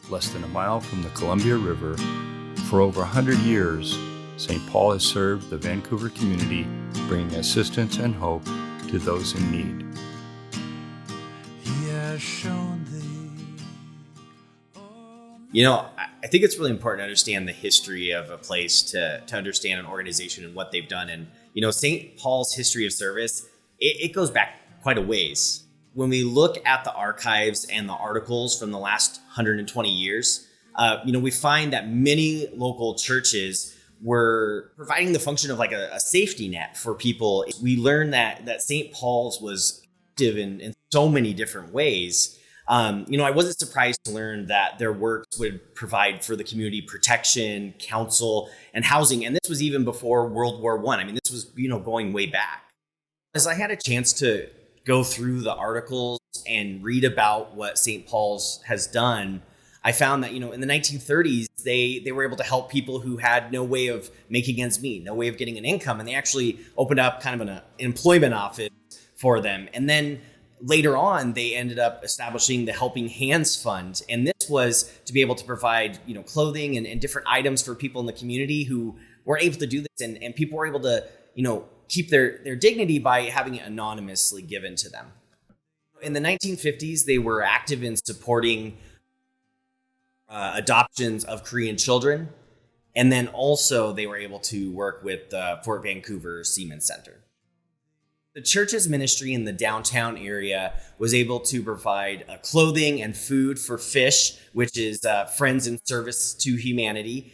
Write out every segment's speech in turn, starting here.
less than a mile from the Columbia River, for over 100 years, St. Paul has served the Vancouver community, bringing assistance and hope to those in need. He has shown thee. I think it's really important to understand the history of a place to understand an organization and what they've done. And, St. Paul's history of service, it goes back quite a ways. When we look at the archives and the articles from the last 120 years, we find that many local churches were providing the function of like a safety net for people. We learned that St. Paul's was active in so many different ways. I wasn't surprised to learn that their works would provide for the community protection, counsel, and housing. And this was even before World War I. This was, going way back. As I had a chance to go through the articles and read about what St. Paul's has done, I found that, in the 1930s, they were able to help people who had no way of making ends meet, no way of getting an income. And they actually opened up kind of an employment office for them. And then later on, they ended up establishing the Helping Hands Fund. And this was to be able to provide, clothing and different items for people in the community who weren't able to do this. And people were able to, keep their dignity by having it anonymously given to them. In the 1950s, they were active in supporting adoptions of Korean children. And then also they were able to work with the Fort Vancouver Seaman Center. The church's ministry in the downtown area was able to provide clothing and food for F.I.S.H, which is Friends in Service to Humanity.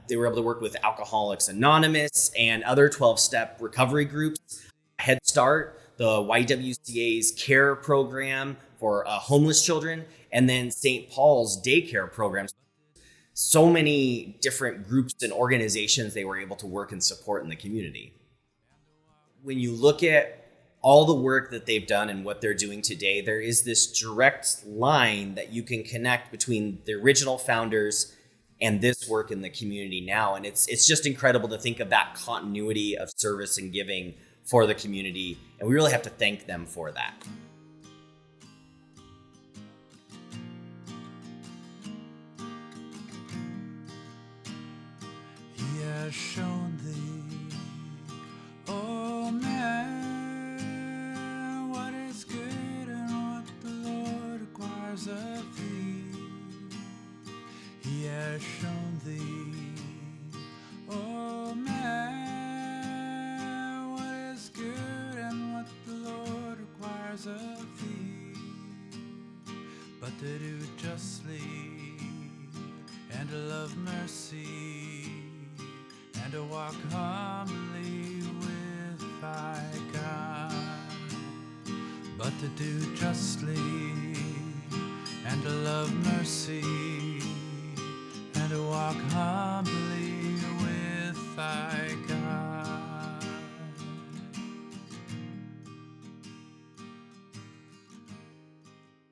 They were able to work with Alcoholics Anonymous and other 12-step recovery groups, Head Start, the YWCA's CARE program for homeless children, and then St. Paul's Daycare programs. So many different groups and organizations they were able to work and support in the community. When you look at all the work that they've done and what they're doing today, there is this direct line that you can connect between the original founders and this work in the community now. And it's just incredible to think of that continuity of service and giving for the community. And we really have to thank them for that. He has shown thee. Oh man, what is good and what the Lord requires of thee. He has shown thee. Oh man, what is good and what the Lord requires of thee. But to do justly and to love mercy and to walk humbly with thy God, but to do justly and to love mercy